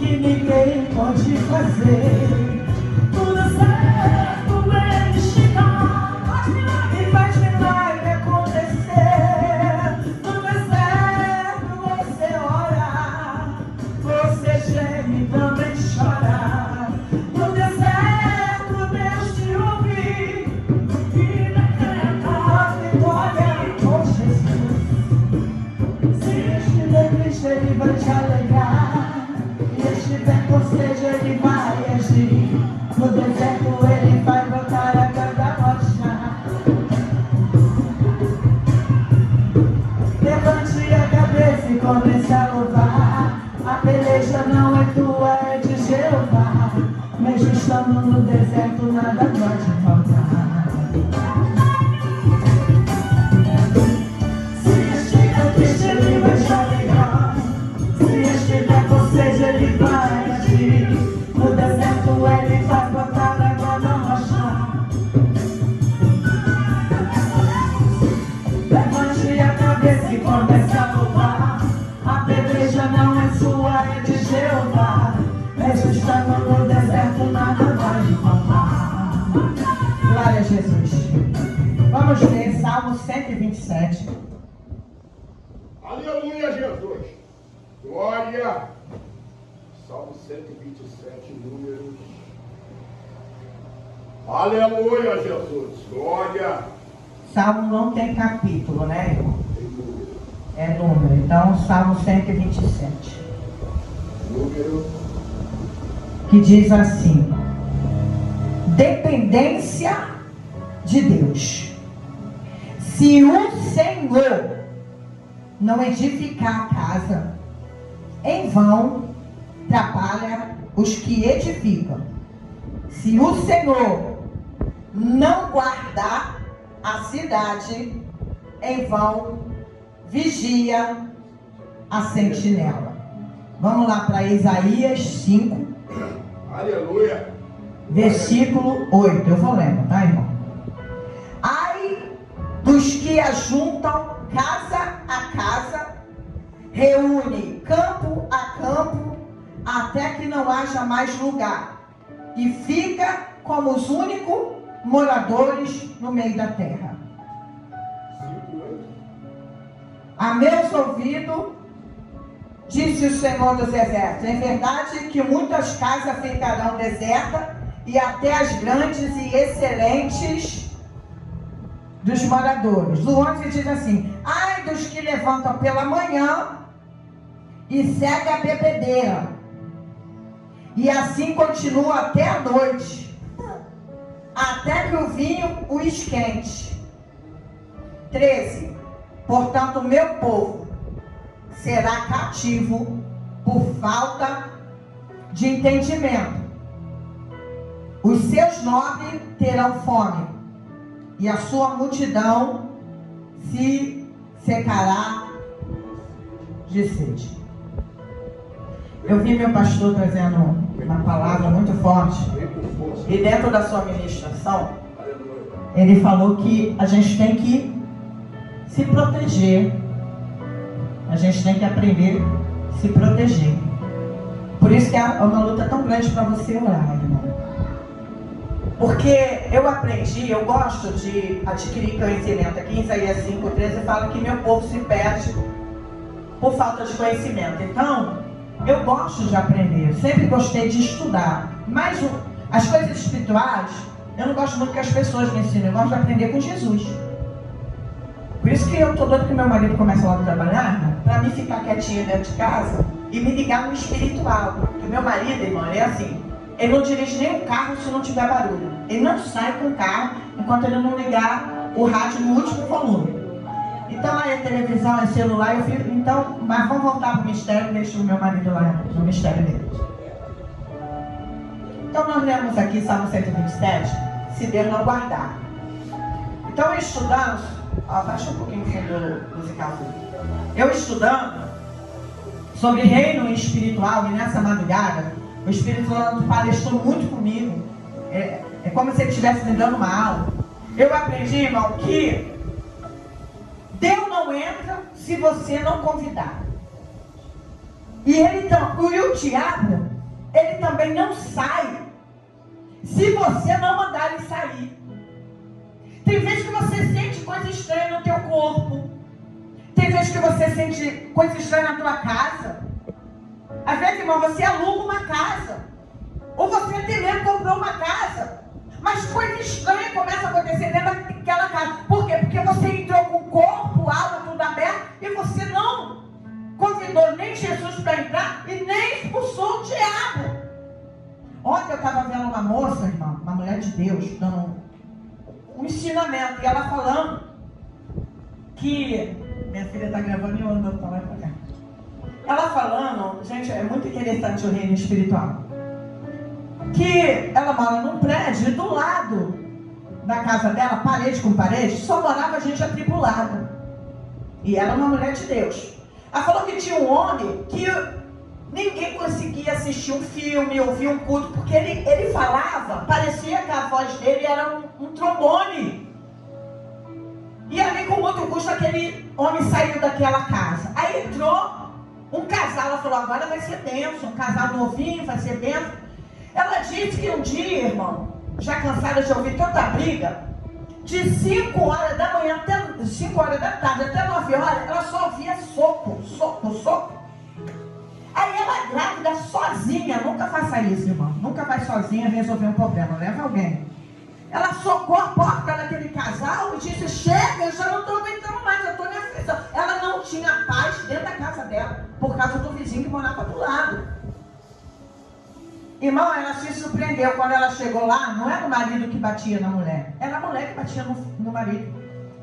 que ninguém pode fazer. Tudo certo, ele chega e faz milagre acontecer. Tudo é certo, você ora, você geme e também chora. Tudo é certo, Deus te ouve e decreta a vitória com Jesus. Se estiver triste, ele vai te alegrar. E estiver com sede, ele vai agir. No deserto, ele vai brotar a cada rocha. Levante a cabeça e comece a louvar. A peleja não é tua, é de Jeová. Mesmo estando no deserto, nada pode faltar. Se estiver triste, ele vai te alegrar. Se estiver com sede, ele vai agir. No deserto, ele vai botar água na rocha. Levante a cabeça e comece a louvar. A peleja não é sua, é de Jeová. Mesmo estando no deserto, nada vai faltar. Glória a Jesus. Vamos ler Salmo 127. Aleluia, Jesus. Glória. Salmo 127, números. Aleluia, Jesus. Glória. Salmo não tem capítulo, né, irmão? Tem número. É número. Então, Salmo 127. Número. Que diz assim: dependência de Deus. Se o Senhor não edificar a casa, em vão trabalha os que edificam. Se o Senhor não guardar a cidade, em vão vigia a sentinela. Vamos lá para Isaías 5. Aleluia. Versículo 8, eu vou lendo, tá, irmão? Ai dos que ajuntam casa a casa, reúne campo a campo, até que não haja mais lugar, e fica como os únicos moradores no meio da terra. 5:8. A meus ouvidos, disse o Senhor dos Exércitos, é verdade que muitas casas ficarão desertas, e até as grandes e excelentes dos moradores. O 11 diz assim: ai dos que levantam pela manhã e seguem a bebedeira, e assim continua até a noite, até que o vinho o esquente. 13. Portanto, meu povo será cativo por falta de entendimento. Os seus nobres terão fome, e a sua multidão se secará de sede. Eu vi meu pastor trazendo uma palavra muito forte, e dentro da sua ministração, ele falou que a gente tem que se proteger. A gente tem que aprender a se proteger. Por isso que é uma luta tão grande para você orar, irmão. Porque eu aprendi, eu gosto de adquirir conhecimento. Aqui em Isaías 5:13 fala que meu povo se perde por falta de conhecimento. Então, eu gosto de aprender, eu sempre gostei de estudar. Mas as coisas espirituais, eu não gosto muito que as pessoas me ensinem, eu gosto de aprender com Jesus. Por isso que eu estou doido que meu marido comece logo a trabalhar, para mim ficar quietinha dentro de casa e me ligar no espiritual. Porque meu marido, irmão, ele é assim, ele não dirige nem o carro se não tiver barulho. Ele não sai com o carro enquanto ele não ligar o rádio no último volume. Então aí é televisão, é celular, eu fico, então, mas vamos voltar para o mistério, deixa o meu marido lá no mistério dele. Então nós lemos aqui Salmo 127, se Deus não guardar. Então estudando, baixa um pouquinho o fundo musical. Eu estudando sobre reino espiritual, e nessa madrugada, o Espírito Santo palestrou muito comigo. É como se ele estivesse me dando uma aula. Eu aprendi, irmão, que Deus não entra se você não convidar. E o diabo, ele também não sai se você não mandar ele sair. Tem vezes que você sente coisa estranha no teu corpo. Tem vezes que você sente coisa estranha na tua casa. Às vezes, irmão, você aluga uma casa. Ou você até mesmo comprou uma casa. Mas coisa estranha começa a acontecer dentro daquela casa. Por quê? Porque você entrou com o corpo, alma, tudo aberto. E você não convidou nem Jesus para entrar e nem expulsou o diabo. Ontem eu estava vendo uma moça, irmão, uma mulher de Deus, dando um ensinamento. E ela falando que... Minha filha está gravando e eu ando para lá e para cá. Ela falando, gente, é muito interessante o reino espiritual. Que ela mora num prédio e do lado da casa dela, parede com parede, só morava gente atribulada. E ela é uma mulher de Deus. Ela falou que tinha um homem que ninguém conseguia assistir um filme, ouvir um culto, porque ele falava, parecia que a voz dele era um trombone. E ali com muito custo aquele homem saiu daquela casa. Aí entrou um casal, ela falou, agora vai ser bênção, um casal novinho, vai ser bênção. Ela disse que um dia, irmão, já cansada de ouvir tanta briga, de 5 horas da manhã até 5 horas da tarde, até 9 horas, ela só ouvia soco, soco, soco. Aí ela grávida sozinha, nunca faça isso, irmão, nunca vai sozinha resolver um problema, leva alguém. Ela socou a porta daquele casal e disse, chega, eu já não estou aguentando mais, eu estou em aflição. Ela não tinha paz dentro da casa dela, por causa do vizinho que morava do lado. Irmão, ela se surpreendeu quando ela chegou lá, não era o marido que batia na mulher, era a mulher que batia no marido.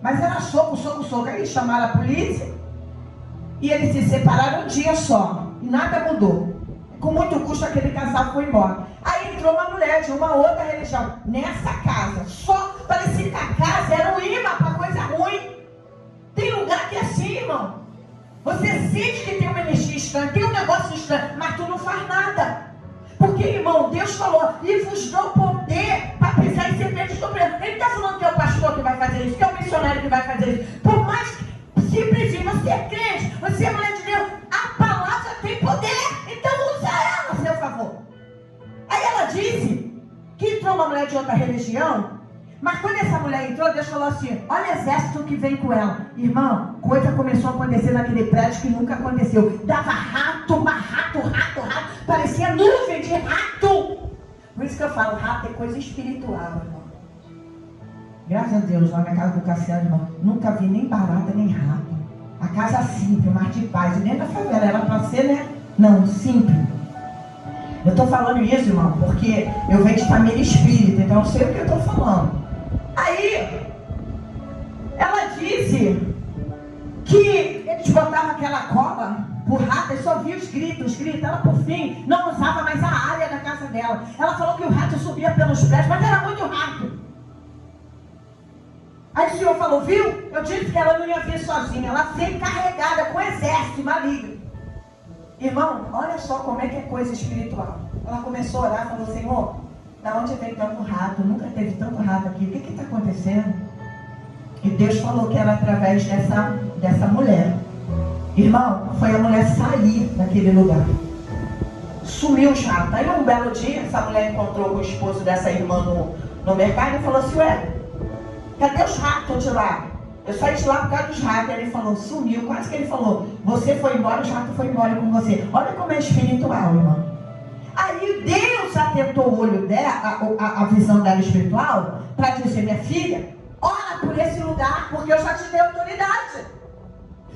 Mas era soco, soco, soco. Aí chamaram a polícia e eles se separaram um dia só, e nada mudou. Com muito custo aquele casal foi embora. Aí entrou uma mulher de uma outra religião nessa casa. Só parecia que a casa era um imã para coisa ruim. Tem lugar que é assim, irmão. Você sente que tem uma energia estranha, tem um negócio estranho, mas tu não faz nada. Porque, irmão, Deus falou, e vos dou poder para pisar em serpentes do preso. Ele está falando que é o pastor que vai fazer isso, que é o missionário que vai fazer isso. Por mais simples, você é crente, você é mulher de Deus, a palavra tem poder, então usa ela a seu favor. Aí ela disse que entrou uma mulher de outra religião, mas quando essa mulher entrou, Deus falou assim, olha o exército que vem com ela. Irmão, coisa começou a acontecer naquele prédio que nunca aconteceu. Dava rato, rato, rato, rato, parecia nuvem de rato. Por isso que eu falo, rato é coisa espiritual, irmão. Graças a Deus, lá na casa do Cassiano, irmão, nunca vi nem barata, nem rato. A casa simples, mar de paz, e dentro da favela, era para ser, né? Não, simples. Eu estou falando isso, irmão, porque eu venho de família espírita, então eu sei o que eu estou falando. Aí, ela disse que eles botavam aquela cola por rato, e só via os gritos. Ela, por fim, não usava mais a área da casa dela. Ela falou que o rato subia pelos prédios, mas era muito rato. Aí o senhor falou, viu? Eu disse que ela não ia vir sozinha, ela veio carregada com exército maligno. Irmão, olha só como é que é coisa espiritual. Ela começou a orar e falou, Senhor, da onde vem tanto rato? Nunca teve tanto rato aqui, o que está acontecendo? E Deus falou que era através dessa mulher. Irmão, foi a mulher sair daquele lugar. Sumiu os ratos. Aí um belo dia, essa mulher encontrou o esposo dessa irmã no mercado e falou assim, ué, cadê os ratos de lá? Eu saí de lá por causa dos ratos. Ele falou, sumiu. Quase que ele falou, você foi embora, os ratos foram embora com você. Olha como é espiritual, irmão. Aí Deus atentou o olho dela, a visão dela espiritual, para dizer, minha filha, ora por esse lugar, porque eu já te dei autoridade.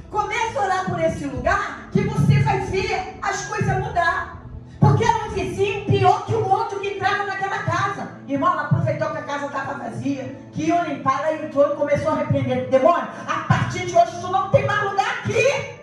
Comece a orar por esse lugar, que você vai ver as coisas mudar. Porque era um vizinho pior que o outro que entrava naquela casa. Irmão, ela aproveitou que a casa estava vazia, que ia limpar, ela entrou e começou a repreender. Demônio, a partir de hoje tu não tem mais lugar aqui.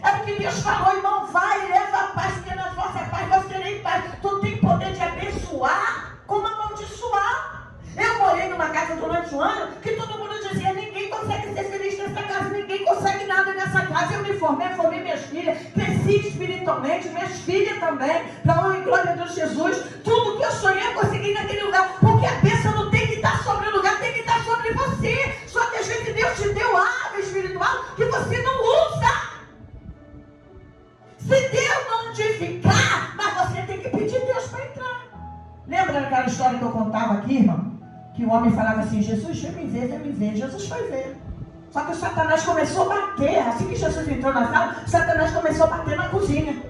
É o que Deus falou, irmão, vai, leva a paz, porque na vossa paz nós teremos paz. Tu tem poder de abençoar como amaldiçoar. Eu morei numa casa durante um ano que todo mundo dizia, ninguém consegue ser feliz nessa casa, ninguém consegue nada nessa casa. Eu me formei minhas filhas, cresci espiritualmente, minhas filhas também, para a honra e glória de Jesus. Tudo que eu sonhei eu consegui naquele lugar, porque a bênção não tem que estar sobre o lugar, tem que estar sobre você. Só que às vezes Deus te deu água espiritual que você não usa. Se Deus lembra daquela história que eu contava aqui, irmão? Que o homem falava assim, Jesus, vem me ver. Jesus foi ver. Só que o Satanás começou a bater. Assim que Jesus entrou na sala, Satanás começou a bater na cozinha.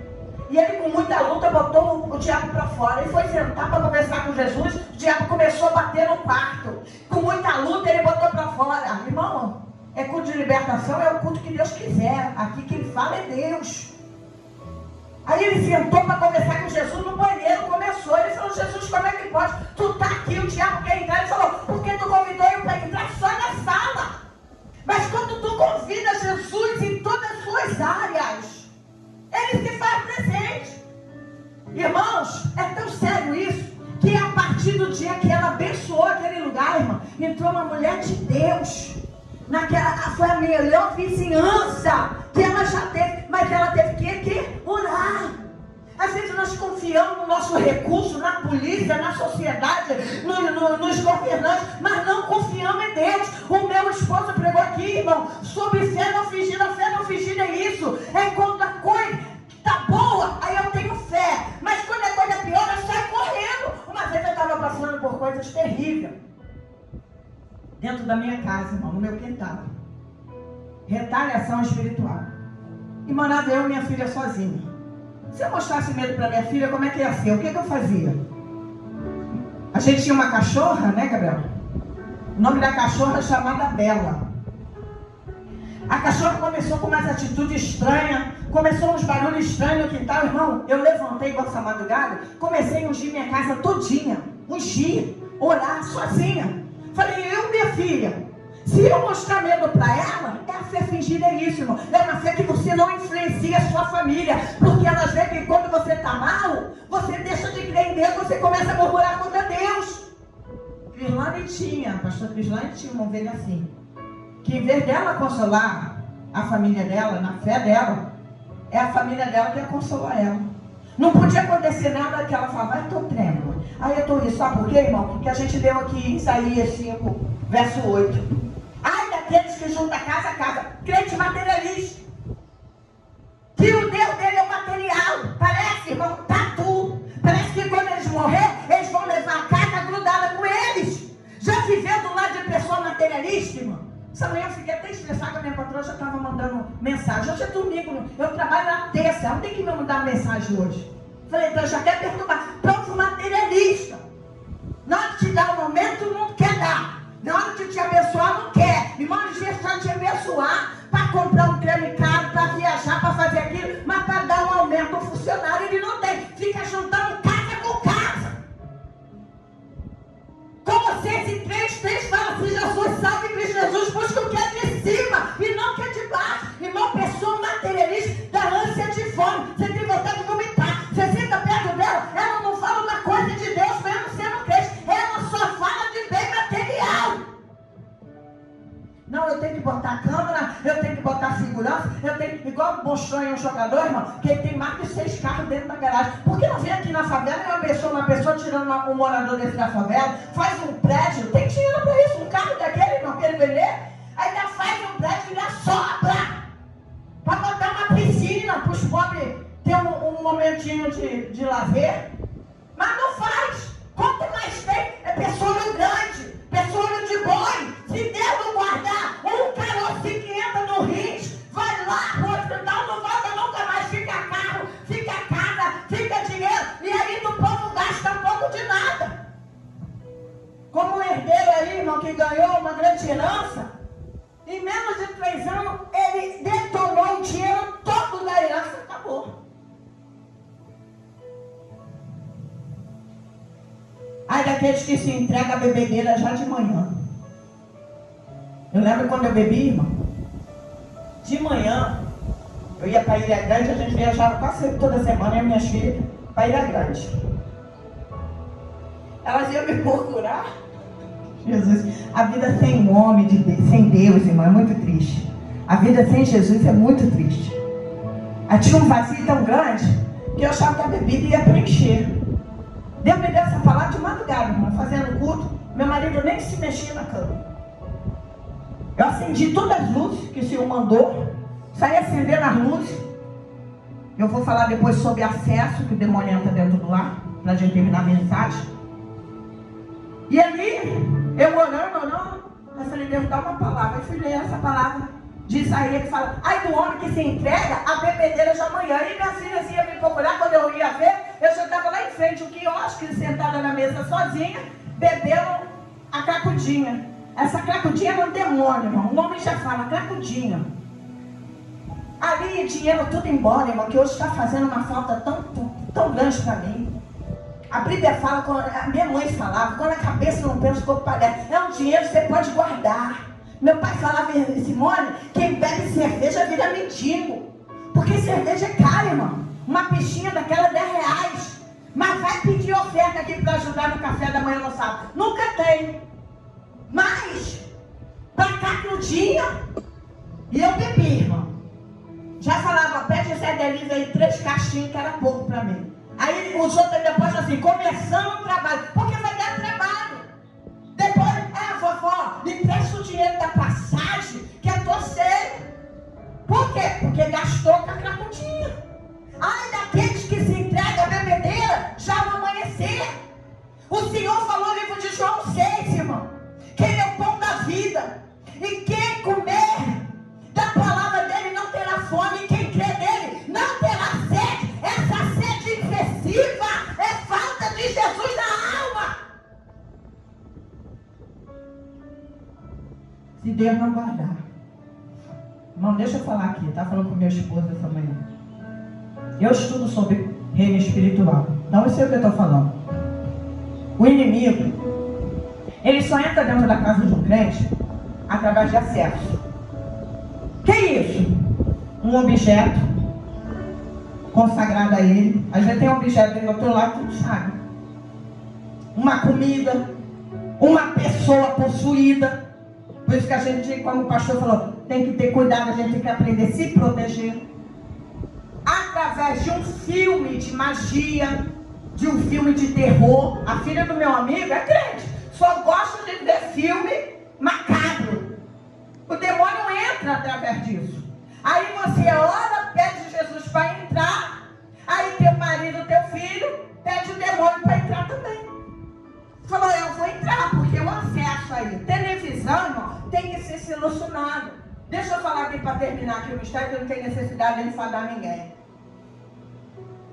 E ele, com muita luta, botou o diabo para fora. Ele foi sentar para conversar com Jesus. O diabo começou a bater no quarto. Com muita luta, ele botou para fora. Irmão, é culto de libertação, é o culto que Deus quiser. Aqui quem fala é Deus. Aí ele sentou para conversar com Jesus no banheiro. Começou. Ele falou, Jesus, como é que pode? Tu tá aqui, o diabo quer entrar. Ele falou, porque tu convidou ele para entrar só na sala. Mas quando tu convida Jesus em todas as suas áreas, ele se faz presente. Irmãos, é tão sério isso, que a partir do dia que ela abençoou aquele lugar, irmão, entrou uma mulher de Deus. Foi a melhor vizinhança que ela já teve, mas ela teve que orar. Às vezes nós confiamos no nosso recurso, na polícia, na sociedade, nos governantes, mas não confiamos em Deus. O meu esposo pregou aqui, irmão, sobre fé não fingida. A fé não fingida é isso. É quando a coisa está boa, aí eu tenho fé. Mas quando a coisa pior, eu saio correndo. Uma vez eu estava passando por coisas terríveis. Dentro da minha casa, irmão, no meu quintal. Retaliação espiritual. E morava eu e minha filha sozinha. Se eu mostrasse medo para minha filha, como é que ia ser? O que eu fazia? A gente tinha uma cachorra, né, Gabriel? O nome da cachorra é chamada Bela. A cachorra começou com umas atitudes estranhas, começou uns barulhos estranhos no quintal, irmão. Eu levantei igual essa madrugada, comecei a ungir minha casa todinha. Ungir, orar sozinha. Falei, minha filha, se eu mostrar medo para ela, é a fé fingida, é isso, irmão. É uma fé que você não influencia a sua família. Porque elas veem que quando você está mal, você deixa de crer em Deus, você começa a murmurar contra Deus. A pastora Crislane tinha uma ovelha assim. Que em vez dela consolar a família dela, na fé dela, é a família dela que ia consolar ela. Não podia acontecer nada que ela falava, eu estou trêmula. Aí eu estou isso, sabe por quê, irmão? Que a gente leu aqui em Isaías 5, verso 8. Ai daqueles que juntam casa a casa, crente materialista. Que o Deus dele é o material. Parece, irmão, tatu. Parece que quando eles morrer, eles vão levar a casa grudada com eles. Já viveu do lado de pessoa materialista, irmão? Essa manhã eu fiquei até estressada, a minha patroa já estava mandando mensagem. Hoje é domingo, eu trabalho na terça, ela não tem que me mandar mensagem hoje. Falei, então já quer perturbar. Povo materialista. Na hora de te dar um momento, não quer dar. Na hora de te abençoar, não quer. Irmão, eles deixam te abençoar para comprar um creme caro, para viajar, para fazer aquilo, mas para dar um aumento ao funcionário, ele não tem. Fica juntando casa com casa. Com vocês em três falam, seja sua salve em Cristo Jesus, busca o que é de cima e não o que é de baixo. Irmão, pessoa materialista da ânsia de fome. Você tem vontade de vomitar. Você senta perto dela, ela não fala uma coisa de Deus, mesmo sendo crente. Ela só fala de bem material. Não, eu tenho que botar câmera, eu tenho que botar segurança, eu tenho, igual mostrou em um jogador, irmão, que ele tem mais de 6 carros dentro da garagem. Por que não vem aqui na favela e uma pessoa tirando um morador desse da favela, faz um prédio, tem dinheiro para isso, um carro daquele, irmão, que ele vender, aí ainda faz um prédio e ainda sobra, para botar uma piscina, para os pobres ter um momentinho de lazer, mas não faz. Quanto mais tem, é pessoa grande, pessoa de boi. Se Deus não guardar, um caroço que entra no rins, vai lá pro hospital, não volta nunca mais. Fica carro, fica casa, fica dinheiro, e aí o povo gasta um pouco de nada. Como um herdeiro aí, irmão, que ganhou uma grande herança, em menos de 3 anos, ele detonou o dinheiro todo da herança e acabou. Ai daqueles que se entregam à bebedeira já de manhã. Eu lembro quando eu bebi, irmão. De manhã, eu ia para Ilha Grande, a gente viajava quase toda semana, eu e minhas filhas, para Ilha Grande. Elas iam me procurar. Jesus, a vida sem um homem, sem Deus, irmão, é muito triste. A vida sem Jesus é muito triste. Aí tinha um vazio tão grande, que eu achava que a bebida ia preencher. Deus me deu essa palavra de madrugada, irmão, fazendo culto. Meu marido nem se mexia na cama. Eu acendi todas as luzes que o Senhor mandou. Saí acendendo as luzes. Eu vou falar depois sobre acesso, que o demônio entra dentro do lar, para a gente terminar a mensagem. E ali, eu orando, eu falei, Deus, dá uma palavra. Eu fui ler essa palavra de Isaías que fala, ai do homem que se entrega a bebedeira de amanhã. E minha filha assim, ia me procurar, quando eu ia ver, eu já estava lá em frente, o quiosque, sentada na mesa sozinha, bebendo a cracudinha. Essa cracudinha era um demônio, irmão. O homem já fala, cracudinha. Ali, dinheiro tudo embora, irmão, que hoje está fazendo uma falta tão grande para mim. A Bíblia fala, a minha mãe falava, quando a cabeça não pensa, o corpo parece. É um dinheiro que você pode guardar. Meu pai falava, Simone, quem bebe cerveja vira mendigo. Porque cerveja é cara, irmão. Uma pichinha daquela R$10. Mas vai pedir oferta aqui para ajudar no café da manhã no sábado. Nunca tem. Mas, para cá no dia, e eu bebi, irmão. Já falava, pede Zé Delícia aí 3 caixinhas, que era pouco para mim. Aí os outros ainda postam assim, começando o trabalho. Porque vai dar trabalho. Depois, vovó, me presta o dinheiro da passagem, que eu tô sério. Por quê? Porque gastou com a cracudinha. Ai, daqueles que se entregam à bebedeira, já no amanhecer. O Senhor falou no livro de João 6, irmão, que Ele é o pão da vida. E quem comer da palavra dele não terá fome. E quem crê nele não terá sede. Essa sede excessiva é falta de Jesus na alma. Se Deus não guardar. Irmão, deixa eu falar aqui. Tá falando com meu esposo essa manhã. Eu estudo sobre reino espiritual. Então eu sei o que eu estou falando. O inimigo, ele só entra dentro da casa de um crente através de acesso. Que isso? Um objeto consagrado a ele. A gente tem um objeto do outro lado, tudo sabe. Uma comida, uma pessoa possuída. Por isso que a gente, como o pastor falou, tem que ter cuidado, a gente tem que aprender a se proteger. Através de um filme de magia, de um filme de terror. A filha do meu amigo é crente, só gosta de ver filme macabro. O demônio entra através disso. Aí você ora, pede Jesus para entrar. Aí teu marido, teu filho, pede o demônio para entrar também. Falou, eu vou entrar, porque o acesso aí, televisão, irmão, tem que ser solucionado. Deixa eu falar aqui para terminar aqui o mistério, que eu não tenho necessidade de enfadar ninguém.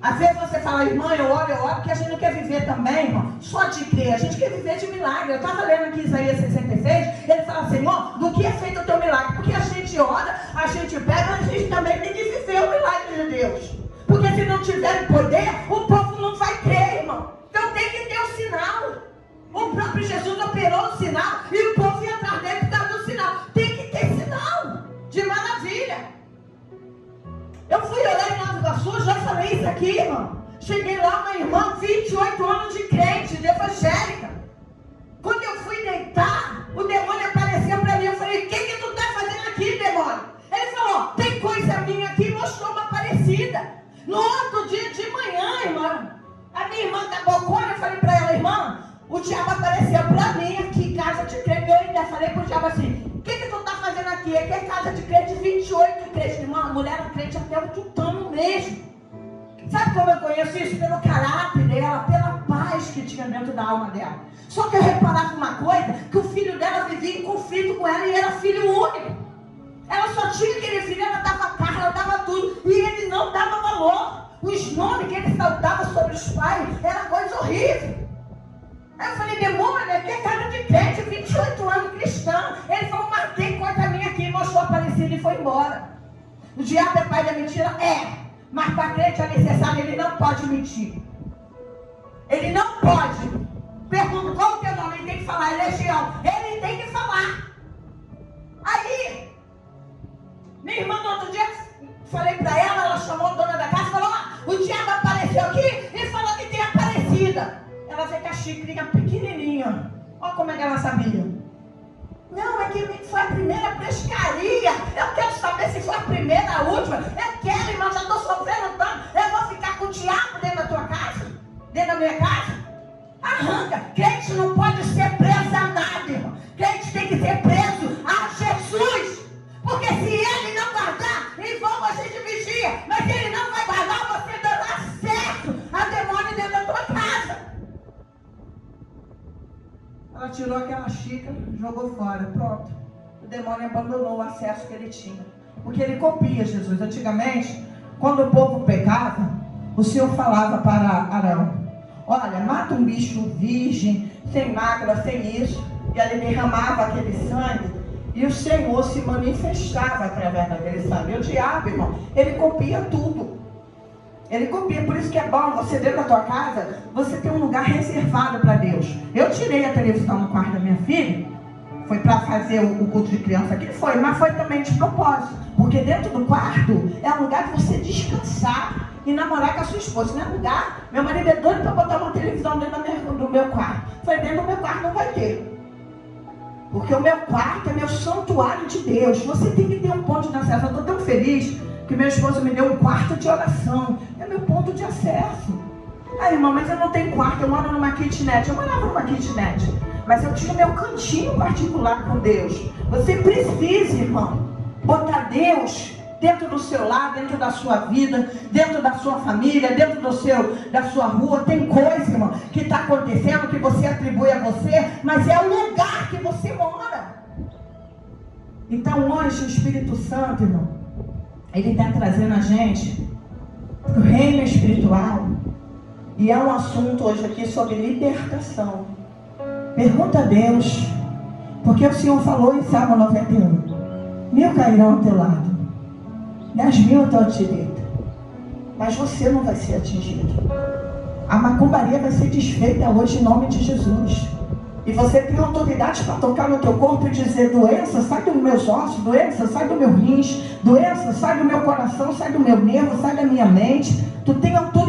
Às vezes você fala, irmã, eu oro, porque a gente não quer viver também, irmão, só de crer, a gente quer viver de milagre. Eu estava lendo aqui Isaías 66, ele fala, Senhor, do que é feito o teu milagre? Porque a gente ora, a gente pega, a gente também tem que viver o milagre de Deus. Porque se não tiver poder, o povo não vai crer, irmão. Então tem que ter o sinal. O próprio Jesus operou o sinal e o povo ia atrás dele por causa do sinal. Tem que ter sinal de maravilha. Eu fui orar em Nova Iguaçu, já falei isso aqui, irmão. Cheguei lá, uma irmã, 28 anos de crente, de evangélica. Quando eu fui deitar, o demônio apareceu para mim. Eu falei, o que tu está fazendo aqui, demônio? Ele falou, tem coisa minha aqui, mostrou uma parecida. No outro dia de manhã, irmã, a minha irmã da bocona, eu falei para ela, irmã, o diabo apareceu para mim aqui, casa de crente. Eu ainda falei pro diabo assim, o que tu está fazendo aqui? Aqui é casa de crente, 28 crentes. Irmã, a mulher era crente até o tutano mesmo. Sabe como eu conheço isso? Pelo caráter dela, pela paz que tinha dentro da alma dela. Só que eu reparava uma coisa, que o filho dela vivia em conflito com ela e era filho único. Ela só tinha aquele filho, ela dava carro, ela dava tudo. E ele não dava valor. Os nomes que ele saltava sobre os pais era coisa horrível. Aí eu falei, demônio, aqui é casa de crente, 28 anos cristão. Ele falou, mas tem coisa minha aqui, mostrou aparecido e foi embora. O diabo é pai da mentira? É. Mas para crente é necessário, ele não pode mentir. Ele não pode. Pergunto, qual é o teu nome? Ele tem que falar, é Legião. Ele tem que falar. Aí, minha irmã no outro dia, falei para ela chamou a dona da casa e falou, o diabo apareceu aqui e falou que tem Aparecida. Ela veio com a xicrinha pequenininha. Olha como é que ela sabia. Não, é que foi a primeira pescaria. Eu quero saber se foi a primeira, a última. Eu quero, irmão, já estou sofrendo tanto. Eu vou ficar com o diabo dentro da tua casa? Dentro da minha casa? Arranca. Crente não pode ser preso a nada, irmão. Crente tem que ser preso a Jesus. Porque se ele não guardar, em vão a gente vigia. Mas se ele não vai guardar, você dará acesso a demônio dentro da tua casa. tirou aquela xícara, jogou fora, pronto. O demônio abandonou o acesso que ele tinha. Porque ele copia Jesus. Antigamente, quando o povo pecava, o Senhor falava para Arão: olha, mata um bicho virgem, sem mácula, sem isso. E ali derramava aquele sangue. E o Senhor se manifestava através daquele sangue. E o diabo, irmão, ele copia tudo. Ele copia, por isso que é bom você dentro da tua casa, você ter um lugar reservado para Deus. Eu tirei a televisão no quarto da minha filha, foi para fazer o culto de criança aqui, mas foi também de propósito. Porque dentro do quarto é um lugar de você descansar e namorar com a sua esposa. Não é lugar, meu marido é doido para botar uma televisão dentro do meu quarto. Foi dentro do meu quarto, não vai ter. Porque o meu quarto é meu santuário de Deus. Você tem que ter um ponto de acesso. Eu estou tão feliz que meu esposo me deu um quarto de oração. É meu ponto de acesso. Ah, irmão, mas eu não tenho quarto, eu moro numa kitnet. Eu morava numa kitnet, mas eu tinha meu cantinho particular com Deus. Você precisa, irmão, botar Deus dentro do seu lar, dentro da sua vida, dentro da sua família, dentro da sua rua. Tem coisa, irmão, que está acontecendo, que você atribui a você, mas é o lugar que você mora. Então hoje o Espírito Santo, irmão, ele está trazendo a gente para o reino espiritual. E é um assunto hoje aqui sobre libertação. Pergunta a Deus, porque o Senhor falou em Salmo 91: 1000 cairão ao teu lado, 10.000 à tua direita, mas você não vai ser atingido. A macumbaria vai ser desfeita hoje em nome de Jesus. E você tem autoridade para tocar no teu corpo e dizer: doença, sai dos meus ossos, doença, sai do meu rins, doença, sai do meu coração, sai do meu nervo, sai da minha mente. Tu tem autoridade